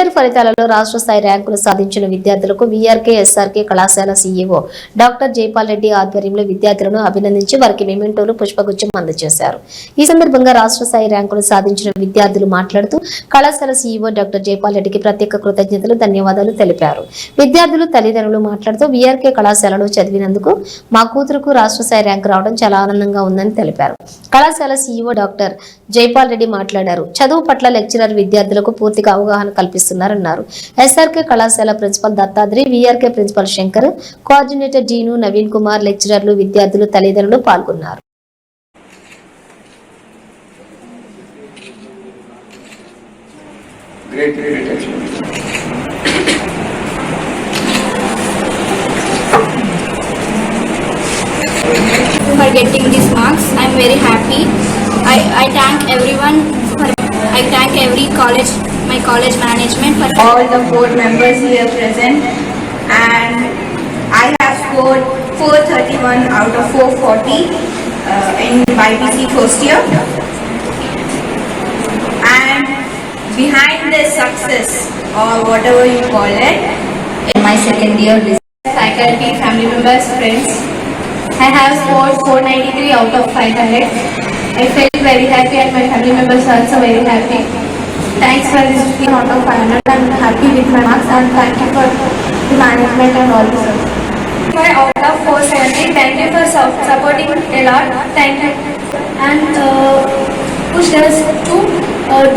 Inter ఫలితాలలో రాష్ట్ర స్థాయి ర్యాంకులు సాధించిన విద్యార్థులకు వీఆర్కే ఎస్ఆర్కే కళాశాల సీఈఓ డాక్టర్ జైపాల్ రెడ్డి ఆధ్వర్యంలో విద్యార్థులను అభినందించి వారికి మెమెంటోలు పుష్పగుచ్చం అందజేశారు. ఈ సందర్భంగా రాష్ట్ర స్థాయి ర్యాంకులు సాధించిన విద్యార్థులు మాట్లాడుతూ కళాశాల సీఈఓ డాక్టర్ జైపాల్ రెడ్డికి ప్రత్యేక కృతజ్ఞతలు ధన్యవాదాలు తెలిపారు. విద్యార్థులు తల్లిదండ్రులు మాట్లాడుతూ వీఆర్కే కళాశాలలో చదివినందుకు మా కూతురుకు రాష్ట్ర స్థాయి ర్యాంకు రావడం చాలా ఆనందంగా ఉందని తెలిపారు. కళాశాల సీఈఓ డాక్టర్ జైపాల్ రెడ్డి మాట్లాడారు. చదువు పట్ల లెక్చరర్ విద్యార్థులకు పూర్తిగా అవగాహన కల్పిస్తున్నారన్నారు. ఎస్ఆర్కే కళాశాల principal Dattadri, VRK principal Shankar, coordinator dean Naveen Kumar, లెక్చరర్లు, విద్యార్థులు, తల్లిదండ్రులు పాల్గొన్నారు. For getting these marks, I am very happy. I thank everyone. I thank every college, my college management for all the board members here present. And I have scored 431 out of 440 in YPC first year. And behind this success, or whatever you call it, in my second year, faculty, family members, friends, I have scored 493 out of 500. I felt very happy and my family members are also very happy. Thanks for this 15 out of 500. I am happy with my marks and thank you for the management and all this. 5 out of 470. Thank you for supporting a lot. Thank you. And push us to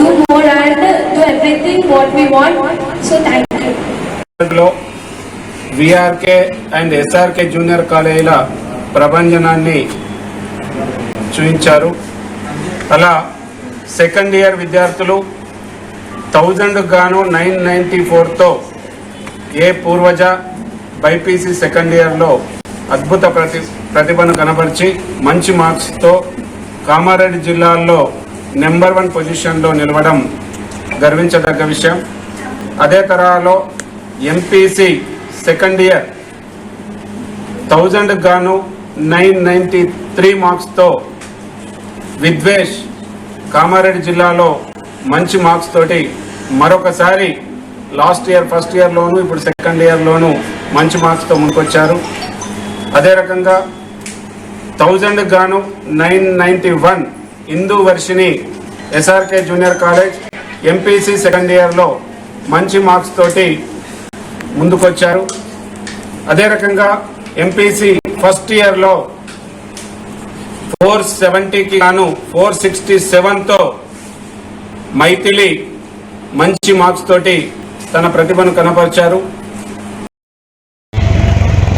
do more and do everything what we want. So thank you. VRK and SRK junior కాలేజీల ప్రభంజనాన్ని చూపించారు. అలా second year విద్యార్థులు 1000 గాను 994తో పూర్వజ BiPC second ఇయర్లో అద్భుత ప్రతిభను కనబరిచి మంచి మార్క్స్తో కామారెడ్డి జిల్లాలో నెంబర్ 1 పొజిషన్లో నిలవడం గర్వించదగ్గ విషయం. అదే తరహాలో ఎంపీసీ సెకండ్ ఇయర్ 1000 గాను 993 మార్క్స్తో విద్వేష్ కామారెడ్డి జిల్లాలో మంచి మార్క్స్ తోటి మరొకసారి లాస్ట్ ఇయర్ ఫస్ట్ ఇయర్లోను ఇప్పుడు సెకండ్ ఇయర్లోను మంచి మార్క్స్తో ముందుకొచ్చారు. అదే రకంగా 1000 గాను 991 Hindu Varshini SRK junior college MPC second ఇయర్లో మంచి మార్క్స్ తోటి ముందుకొచ్చారు. అదే రకంగా ఎంపీసీ ఫస్ట్ ఇయర్లో 470కి గాను 467తో మైథిలి మంచి మార్క్స్ తోటి తన ప్రతిభను కనపరిచారు.